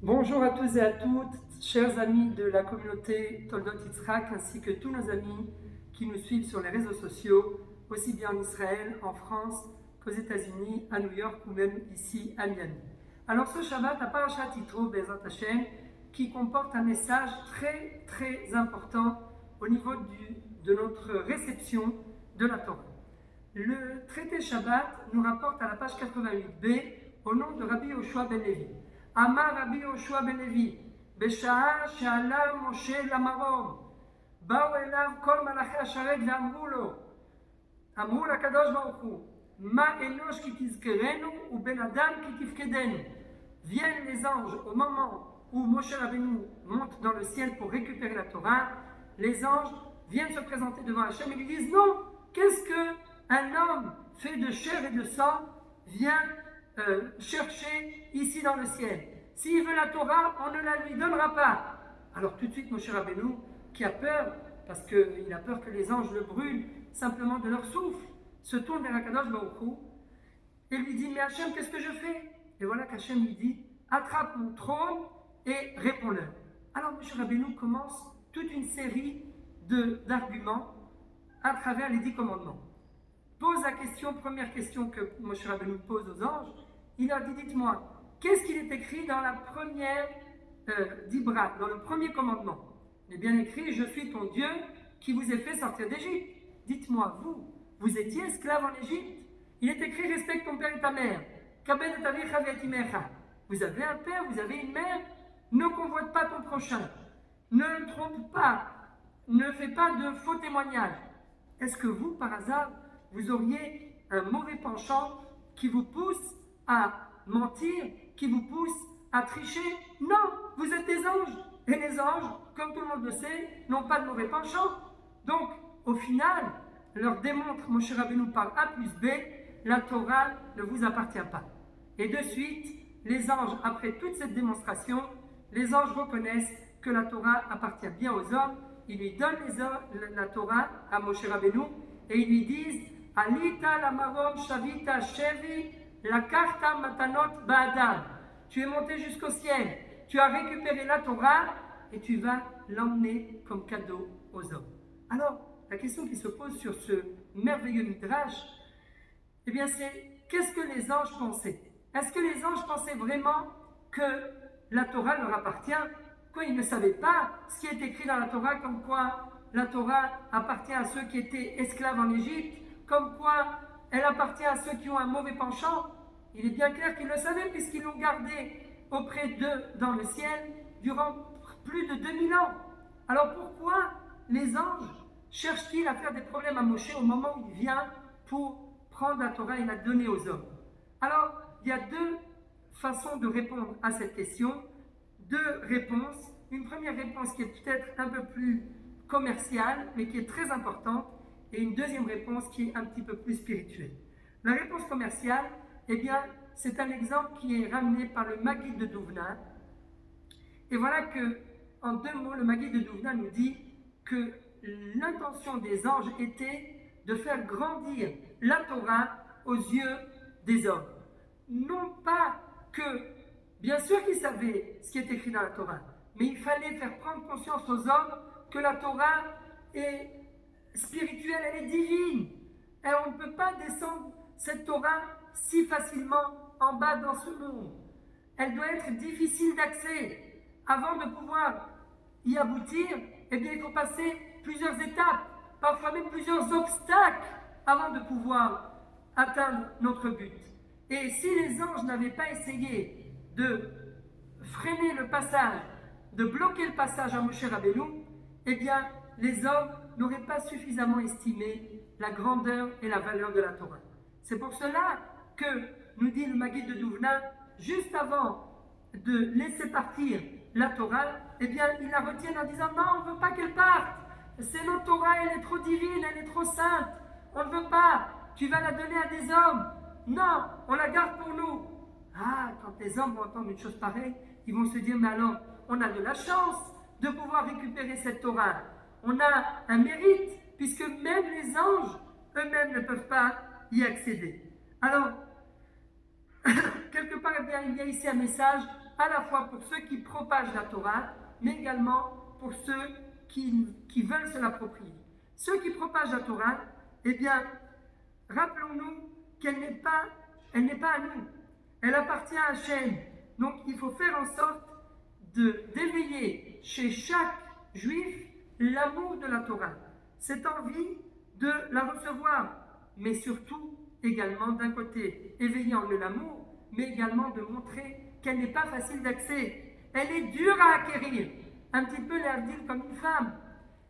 Bonjour à tous et à toutes, chers amis de la communauté Toldot Yitzhak, ainsi que tous nos amis qui nous suivent sur les réseaux sociaux, aussi bien en Israël, en France qu'aux États-Unis, à New York ou même ici à Miami. Alors ce Shabbat, à Parashat Yitro, Bezrat Hashem, qui comporte un message très important au niveau de notre réception de la Torah. Le traité Shabbat nous rapporte à la page 88b au nom de Rabbi Yoshua ben Levi. Amar Rabbi Yoshua ben Levi, בשעה שעלה משה למרום, באו אליו כל מלאכי השרת ואמרו לו, אמרו לקדוש ברוך הוא, מה אנוש כי תזכרנו ובן אדם כי תפקדנו. Viennent les anges au moment où Moshe Rabbeinu monte dans le ciel pour récupérer la Torah. Les anges viennent se présenter devant Hachem et lui disent non, qu'est-ce qu'un homme fait de chair et de sang vient chercher ici dans le ciel? S'il veut la Torah, on ne la lui donnera pas. Alors tout de suite Moshe Rabbeinu, qui a peur, parce qu'il a peur que les anges le brûlent simplement de leur souffle, se tourne vers Akadosh Baruch Hu et lui dit, mais Hachem, qu'est-ce que je fais? Et voilà qu'Hachem lui dit, attrape mon trône et réponds-leur. Alors Moshe Rabbeinu commence toute une série d'arguments à travers les 10 commandements. Pose la question, première question que Moshe Rabbeinu pose aux anges, il leur dit, dites-moi, qu'est-ce qu'il est écrit dans la première d'Ibra, dans le premier commandement? Il est bien écrit, je suis ton Dieu qui vous ai fait sortir d'Égypte. Dites-moi, vous étiez esclave en Égypte? Il est écrit, respecte ton père et ta mère. Vous avez un père, vous avez une mère, ne convoite pas ton prochain, ne trompe pas, ne fais pas de faux témoignages. Est-ce que vous, par hasard, vous auriez un mauvais penchant qui vous pousse à mentir, qui vous pousse à tricher? Non, vous êtes des anges. Et les anges, comme tout le monde le sait, n'ont pas de mauvais penchant. Donc, au final, leur démontre Moshe Rabbeinu par A plus B, la Torah ne vous appartient pas. Et de suite, les anges, après toute cette démonstration, les anges reconnaissent que la Torah appartient bien aux hommes. Ils lui donnent la Torah à Moshe Rabbeinu et ils lui disent Alita la marom shavita shevi la karta matanot ba'adam. Tu es monté jusqu'au ciel, tu as récupéré la Torah et tu vas l'emmener comme cadeau aux hommes. Alors, la question qui se pose sur ce merveilleux midrash, eh bien c'est, qu'est-ce que les anges pensaient? Est-ce que les anges pensaient vraiment que la Torah leur appartient? Quoi, ils ne savaient pas ce qui est écrit dans la Torah, comme quoi la Torah appartient à ceux qui étaient esclaves en Égypte, comme quoi elle appartient à ceux qui ont un mauvais penchant? Il est bien clair qu'ils le savaient puisqu'ils l'ont gardé auprès d'eux dans le ciel durant plus de 2000 ans. Alors pourquoi les anges cherchent-ils à faire des problèmes à Moshe au moment où il vient pour prendre la Torah et la donner aux hommes? Alors, il y a deux façons de répondre à cette question, deux réponses. Une première réponse qui est peut-être un peu plus commerciale, mais qui est très importante, et une deuxième réponse qui est un petit peu plus spirituelle. La réponse commerciale, eh bien, c'est un exemple qui est ramené par le Maguid de Douvna. Et voilà que, en deux mots, le Maguid de Douvna nous dit que l'intention des anges était de faire grandir la Torah aux yeux des hommes. Non pas que, bien sûr qu'ils savaient ce qui est écrit dans la Torah, mais il fallait faire prendre conscience aux hommes que la Torah est spirituelle, elle est divine. Et on ne peut pas descendre cette Torah si facilement en bas dans ce monde. Elle doit être difficile d'accès. Avant de pouvoir y aboutir, eh bien, il faut passer plusieurs étapes, parfois même plusieurs obstacles avant de pouvoir atteindre notre but. Et si les anges n'avaient pas essayé de freiner le passage, de bloquer le passage à Moshe Rabbeinu, eh bien, les hommes n'auraient pas suffisamment estimé la grandeur et la valeur de la Torah. C'est pour cela que, nous dit le Maguid de Douvna, juste avant de laisser partir la Torah, eh bien, ils la retiennent en disant non, on ne veut pas qu'elle parte. C'est notre Torah, elle est trop divine, elle est trop sainte. On ne veut pas. Tu vas la donner à des hommes. Non, on la garde pour nous. Ah, quand les hommes vont entendre une chose pareille, ils vont se dire, mais alors, on a de la chance de pouvoir récupérer cette Torah. On a un mérite, puisque même les anges eux-mêmes ne peuvent pas y accéder. Alors, quelque part, eh bien, il y a ici un message à la fois pour ceux qui propagent la Torah, mais également pour ceux qui veulent se l'approprier. Ceux qui propagent la Torah, eh bien, rappelons-nous qu'elle n'est pas à nous. Elle appartient à Hachem. Donc, il faut faire en sorte d'éveiller chez chaque juif l'amour de la Torah, cette envie de la recevoir, mais surtout également d'un côté éveiller en eux l'amour, mais également de montrer qu'elle n'est pas facile d'accès. Elle est dure à acquérir, un petit peu l'Avdil comme une femme.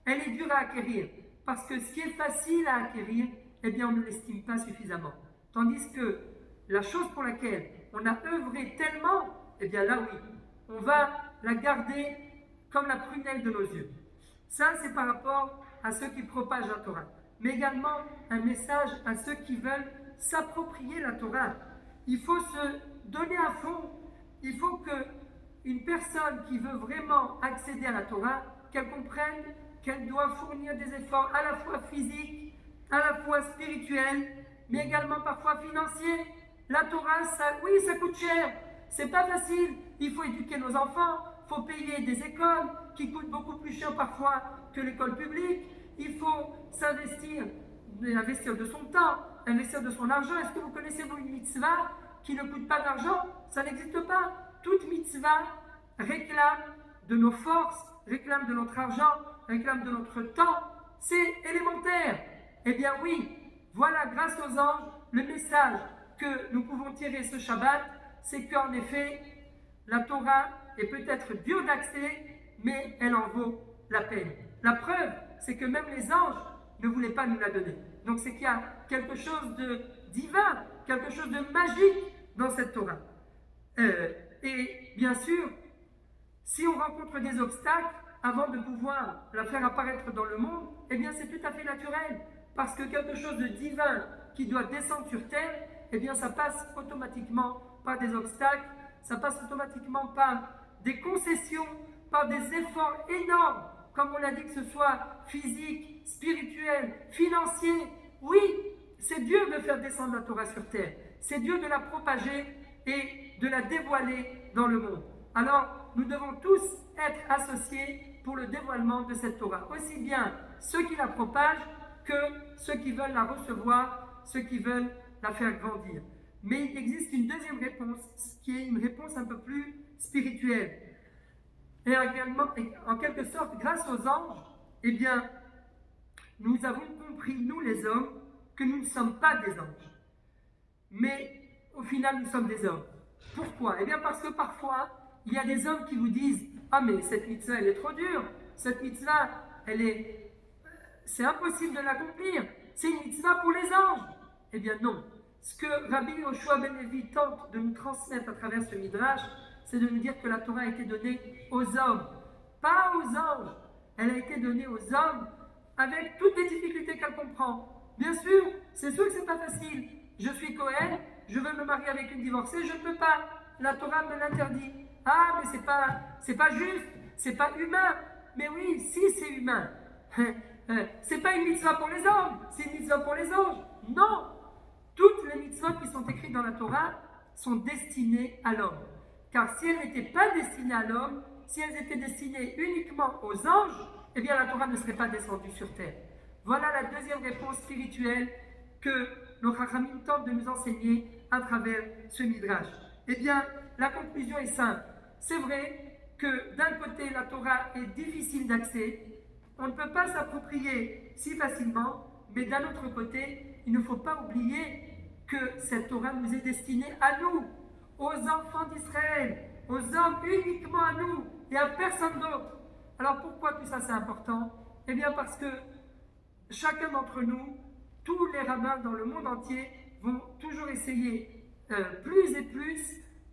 Elle est dure à acquérir, parce que ce qui est facile à acquérir, eh bien on ne l'estime pas suffisamment. Tandis que la chose pour laquelle on a œuvré tellement, eh bien là oui, on va la garder comme la prunelle de nos yeux. Ça, c'est par rapport à ceux qui propagent la Torah. Mais également un message à ceux qui veulent s'approprier la Torah. Il faut se donner à fond. Il faut qu'une personne qui veut vraiment accéder à la Torah, qu'elle comprenne qu'elle doit fournir des efforts à la fois physiques, à la fois spirituels, mais également parfois financiers. La Torah, ça coûte cher. C'est pas facile. Il faut éduquer nos enfants. Il faut payer des écoles qui coûtent beaucoup plus cher parfois que l'école publique. Il faut s'investir de son temps, investir de son argent. Est-ce que vous connaissez une mitzvah qui ne coûte pas d'argent? Ça n'existe pas. Toute mitzvah réclame de nos forces, réclame de notre argent, réclame de notre temps. C'est élémentaire. Eh bien oui, voilà, grâce aux anges, le message que nous pouvons tirer ce Shabbat, c'est qu'en effet, la Torah est peut-être dure d'accès, mais elle en vaut la peine. La preuve, c'est que même les anges ne voulaient pas nous la donner. Donc c'est qu'il y a quelque chose de divin, quelque chose de magique dans cette Torah. Et bien sûr, si on rencontre des obstacles, avant de pouvoir la faire apparaître dans le monde, eh bien c'est tout à fait naturel, parce que quelque chose de divin qui doit descendre sur terre, eh bien ça passe automatiquement par des obstacles, ça passe automatiquement par des concessions, par des efforts énormes, comme on l'a dit, que ce soit physique, spirituel, financier. Oui, c'est dur de faire descendre la Torah sur terre, c'est dur de la propager et de la dévoiler dans le monde. Alors, nous devons tous être associés pour le dévoilement de cette Torah, aussi bien ceux qui la propagent que ceux qui veulent la recevoir, ceux qui veulent la faire grandir. Mais il existe une deuxième réponse, qui est une réponse un peu plus spirituelle. Et également, en quelque sorte, grâce aux anges, eh bien, nous avons compris, nous les hommes, que nous ne sommes pas des anges. Mais au final, nous sommes des hommes. Pourquoi? Eh bien, parce que parfois, il y a des hommes qui vous disent: ah, mais cette mitzvah, elle est trop dure. Cette mitzvah, c'est impossible de l'accomplir. C'est une mitzvah pour les anges. Eh bien, non. Ce que Rabbi Yoshua ben Levi tente de nous transmettre à travers ce midrash, c'est de nous dire que la Torah a été donnée aux hommes, pas aux anges. Elle a été donnée aux hommes avec toutes les difficultés qu'elle comprend. Bien sûr, c'est sûr que c'est pas facile. Je suis Cohen, je veux me marier avec une divorcée, je ne peux pas. La Torah me l'interdit. Ah, mais c'est pas juste, c'est pas humain. Mais oui, si c'est humain. C'est pas une mitzvah pour les hommes, c'est une mitzvah pour les anges. Non, toutes les mitzvahs qui sont écrites dans la Torah sont destinées à l'homme. Car si elles n'étaient pas destinées à l'homme, si elles étaient destinées uniquement aux anges, eh bien la Torah ne serait pas descendue sur terre. Voilà la deuxième réponse spirituelle que nos Chachamim tentent de nous enseigner à travers ce midrash. Eh bien, la conclusion est simple. C'est vrai que d'un côté, la Torah est difficile d'accès, on ne peut pas s'approprier si facilement, mais d'un autre côté, il ne faut pas oublier que cette Torah nous est destinée à nous, aux enfants d'Israël, aux hommes, uniquement à nous et à personne d'autre. Alors pourquoi tout ça c'est important? Eh bien parce que chacun d'entre nous, tous les rabbins dans le monde entier vont toujours essayer plus et plus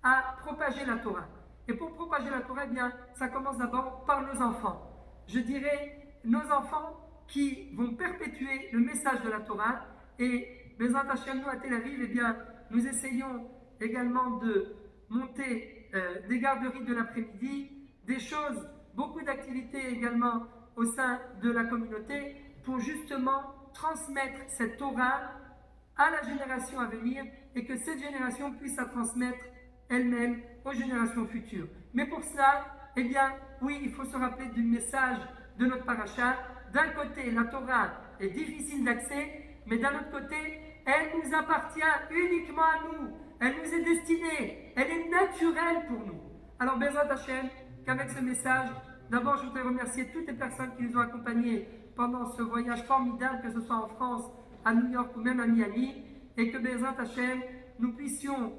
à propager la Torah. Et pour propager la Torah, eh bien, ça commence d'abord par nos enfants. Je dirais nos enfants qui vont perpétuer le message de la Torah. Et Bezrat Hashem, nous à Tel Aviv, eh bien, nous essayons également de monter des garderies de l'après-midi, des choses, beaucoup d'activités également au sein de la communauté pour justement transmettre cette Torah à la génération à venir et que cette génération puisse la transmettre elle-même aux générations futures. Mais pour cela, eh bien, oui, il faut se rappeler du message de notre paracha. D'un côté, la Torah est difficile d'accès, mais d'un autre côté, elle nous appartient uniquement à nous. Elle nous est destinée. Elle est naturelle pour nous. Alors, Bezrat Hashem, qu'avec ce message, d'abord, je voudrais remercier toutes les personnes qui nous ont accompagnés pendant ce voyage formidable, que ce soit en France, à New York ou même à Miami, et que Bezrat Hashem, nous puissions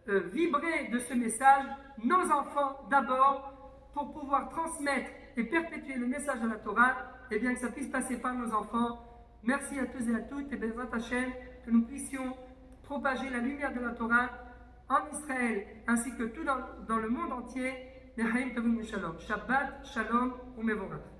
vibrer de ce message, nos enfants d'abord, pour pouvoir transmettre et perpétuer le message de la Torah, et bien que ça puisse passer par nos enfants. Merci à tous et à toutes, et Bezrat Hashem, que nous puissions propager la lumière de la Torah en Israël, ainsi que tout dans le monde entier. Shabbat, Shalom, ou Mevorach.